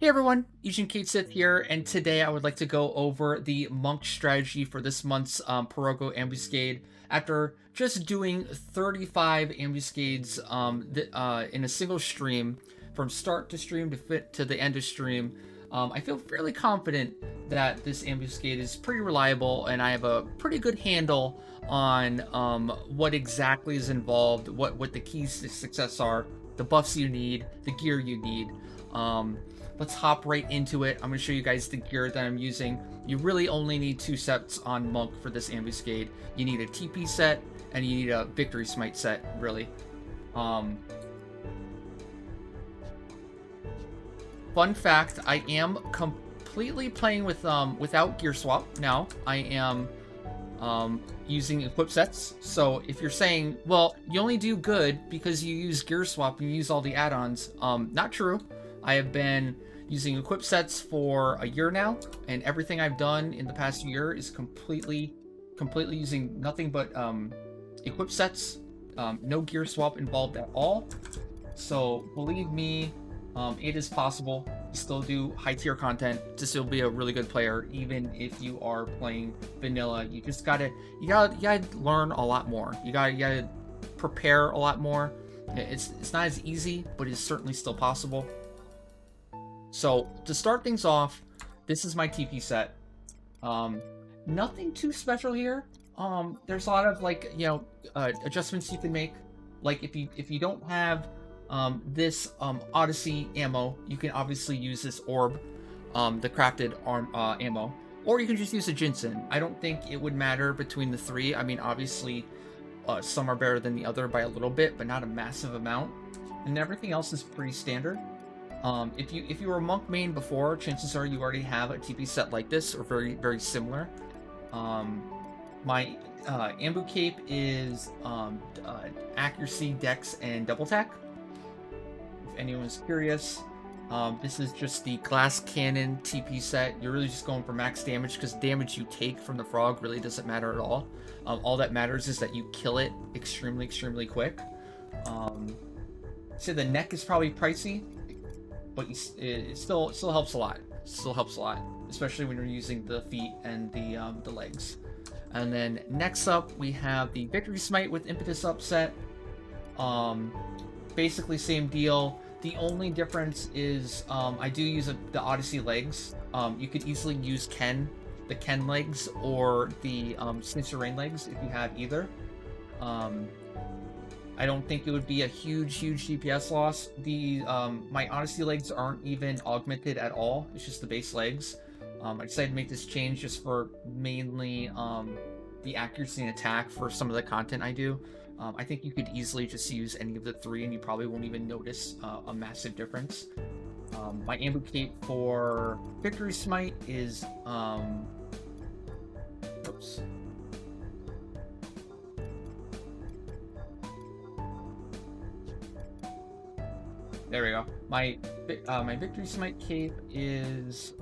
Hey everyone, Agent Kate Sith here, and today I would like to go over the monk strategy for this month's Poroggo Ambuscade. After just doing 35 ambuscades in a single stream, from start to stream to the end of stream, I feel fairly confident that this ambuscade is pretty reliable, and I have a pretty good handle on what exactly is involved, what the keys to success are, the buffs you need, the gear you need. Let's hop right into it. I'm going to show you guys the gear that I'm using. You really only need 2 sets on Monk for this ambuscade. You need a TP set, and you need a Victory Smite set, really. Fun fact, I am completely playing with without gear swap now. I am using equip sets. So if you're saying, well, you only do good because you use gear swap, you use all the add-ons, not true. I have been using equip sets for a year now, and everything I've done in the past year is completely using nothing but equip sets. No gear swap involved at all. So believe me, it is possible to still do high tier content, to still be a really good player, even if you are playing vanilla. You just gotta learn a lot more. You gotta prepare a lot more. It's not as easy, but it's certainly still possible. So to start things off, this is my TP set. Nothing too special here. There's a lot of adjustments you can make. Like if you don't have this Odyssey ammo, you can obviously use this orb, the crafted ammo, or you can just use a Jinsen. I don't think it would matter between the three. I mean, obviously, some are better than the other by a little bit, but not a massive amount. And everything else is pretty standard. If you were a monk main before, chances are you already have a TP set like this, or very similar. My Ambu cape is accuracy, dex, and double attack. If anyone's curious, this is just the glass cannon TP set. You're really just going for max damage, because damage you take from the frog really doesn't matter at all. All that matters is that you kill it extremely quick. So the neck is probably pricey, but it still helps a lot. Still helps a lot, especially when you're using the feet and the legs. And then next up, we have the Victory Smite with Impetus Upset. Basically same deal. The only difference is I do use the Odyssey legs. You could easily use the Ken legs, or the Snitcher Rain legs if you have either. I don't think it would be a huge DPS loss. My Odyssey legs aren't even augmented at all. It's just the base legs. I decided to make this change just for mainly the accuracy and attack for some of the content I do. I think you could easily just use any of the three, and you probably won't even notice a massive difference. My Ambu cape for Victory Smite is oops. There we go. My Victory Smite cape is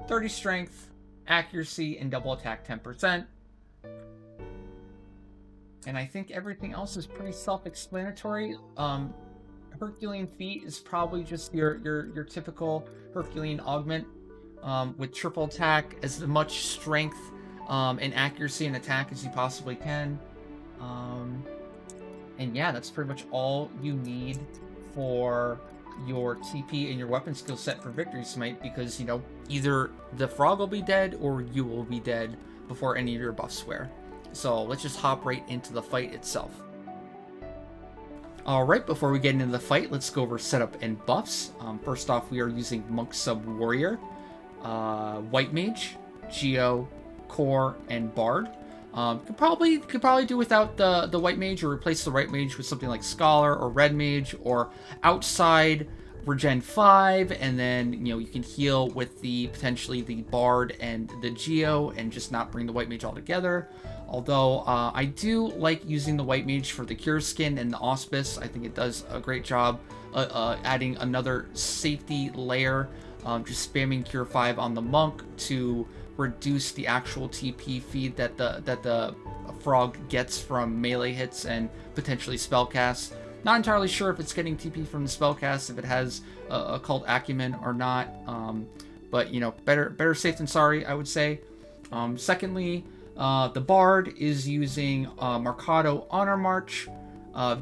30 strength, accuracy, and double attack 10%. And I think everything else is pretty self-explanatory. Herculean feet is probably just your typical Herculean augment, with triple attack, as much strength and accuracy and attack as you possibly can. And yeah, that's pretty much all you need for your TP and your weapon skill set for Victory Smite, because, you know, either the frog will be dead or you will be dead before any of your buffs wear. So let's just hop right into the fight itself. Alright, before we get into the fight, let's go over setup and buffs. First off, we are using Monk Sub Warrior, White Mage, Geo, Core, and Bard. Could probably do without the White Mage, or replace the White Mage with something like Scholar or Red Mage, or outside Regen 5, and then, you know, you can heal with potentially the Bard and the Geo, and just not bring the White Mage all together. Although I do like using the White Mage for the Cure Skin and the Auspice. I think it does a great job adding another safety layer, just spamming Cure 5 on the Monk to reduce the actual TP feed that the frog gets from melee hits and potentially spell casts. Not entirely sure if it's getting TP from the spellcast, if it has occult acumen or not. But you know, better safe than sorry, I would say. Secondly, the Bard is using Marcado Honor March,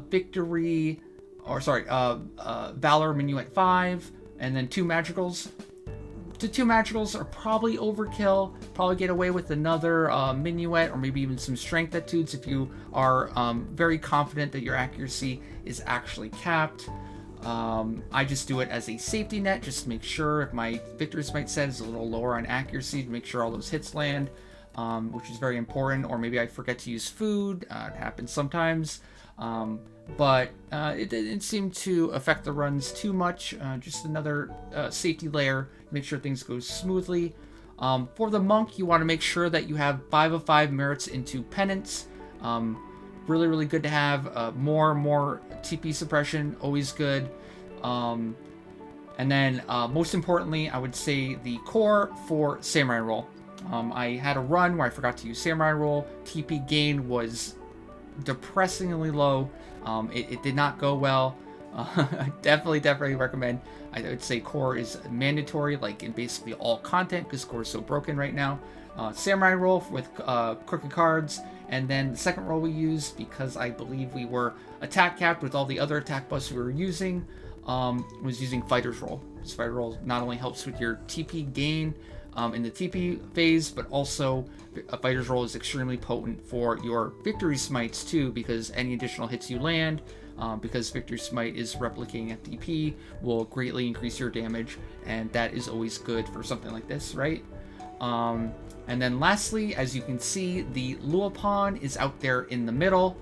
Victory, or sorry, Valor Minuet 5, and then 2 Magicals. The 2 Magicals are probably overkill. Probably get away with another Minuet or maybe even some Strength Etudes if you are very confident that your accuracy is actually capped. I just do it as a safety net, just to make sure if my Victory Smite set is a little lower on accuracy, to make sure all those hits land, which is very important. Or maybe I forget to use food. It happens sometimes. But it didn't seem to affect the runs too much. Just another safety layer, make sure things go smoothly. For the Monk, you want to make sure that you have 5 of 5 merits into Penance. Really good to have. More TP suppression, always good. And then most importantly, I would say the core for Samurai Roll. I had a run where I forgot to use Samurai Roll. TP gain was depressingly low. It did not go well. I definitely recommend. I would say core is mandatory, like in basically all content, because core is so broken right now. Samurai Roll with crooked cards, and then the second roll we used, because I believe we were attack capped with all the other attack buffs we were using, was using Fighter's Roll. This Fighter's Roll not only helps with your TP gain in the TP phase, but also a Fighter's Roll is extremely potent for your Victory Smites too, because any additional hits you land, because Victory Smite is replicating FDP, will greatly increase your damage, and that is always good for something like this, right? And then lastly, as you can see, the Luopan is out there in the middle.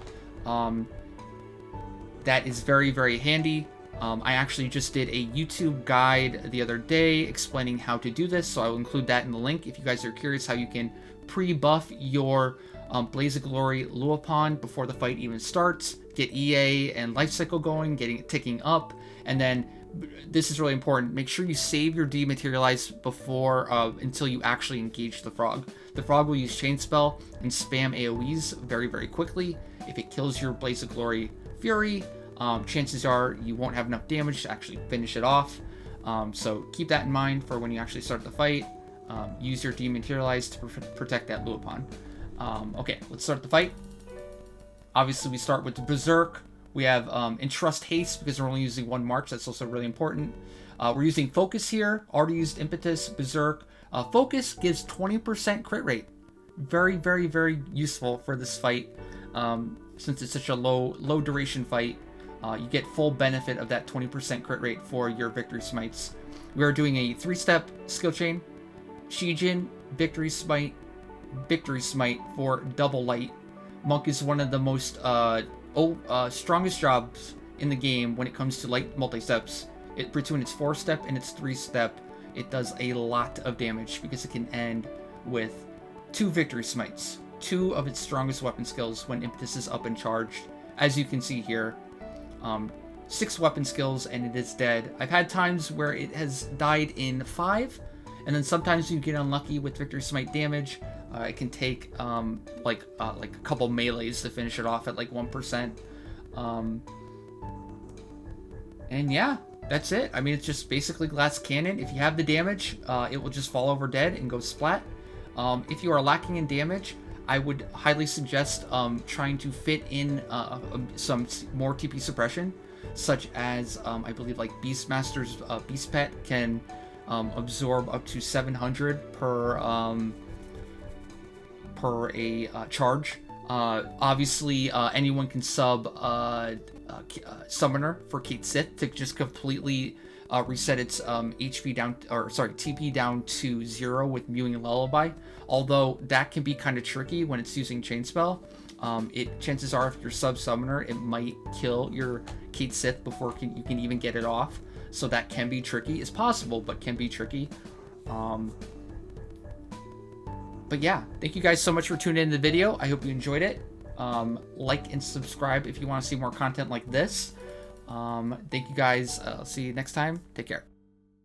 That is very handy. I actually just did a YouTube guide the other day explaining how to do this, so I will include that in the link if you guys are curious how you can pre-buff your Blaze of Glory Luopan before the fight even starts, get EA and life cycle going, getting it ticking up, and then this is really important. Make sure you save your dematerialize before until you actually engage the frog. The frog will use Chain Spell and spam AoEs very quickly. If it kills your Blaze of Glory Fury, chances are you won't have enough damage to actually finish it off. So keep that in mind for when you actually start the fight. Use your dematerialize to protect that Luopan. Okay, let's start the fight. Obviously, we start with the Berserk. We have Entrust Haste because we're only using 1 March. That's also really important. We're using Focus here. Already used Impetus, Berserk. Focus gives 20% crit rate. Very useful for this fight. Since it's such a low duration fight, you get full benefit of that 20% crit rate for your Victory Smites. We are doing a 3-step skill chain. Shijin, Victory Smite for double light. Monk is one of the most strongest jobs in the game when it comes to light multi-steps. Between its 4-step and its 3-step, it does a lot of damage because it can end with 2 Victory Smites, 2 of its strongest weapon skills when Impetus is up and charged. As you can see here, 6 weapon skills and it is dead. I've had times where it has died in 5, and then sometimes you get unlucky with Victory Smite damage. It can take like a couple melees to finish it off at like 1%. And yeah, that's it. I mean, it's just basically Glass Cannon. If you have the damage, it will just fall over dead and go splat. If you are lacking in damage, I would highly suggest trying to fit in some more TP suppression, such as I believe like Beastmaster's Beast Pet can absorb up to 700 per a charge. Obviously, anyone can sub Summoner for Kate Sith to just completely reset its HP down, or sorry, TP down to 0 with Mewing Lullaby. Although that can be kind of tricky when it's using Chain Spell. Chances are if you're sub Summoner, it might kill your Kate Sith before you can even get it off. So that can be tricky. It's possible, but can be tricky. But yeah, thank you guys so much for tuning in to the video. I hope you enjoyed it. Like and subscribe if you want to see more content like this. Thank you guys. I'll see you next time. Take care.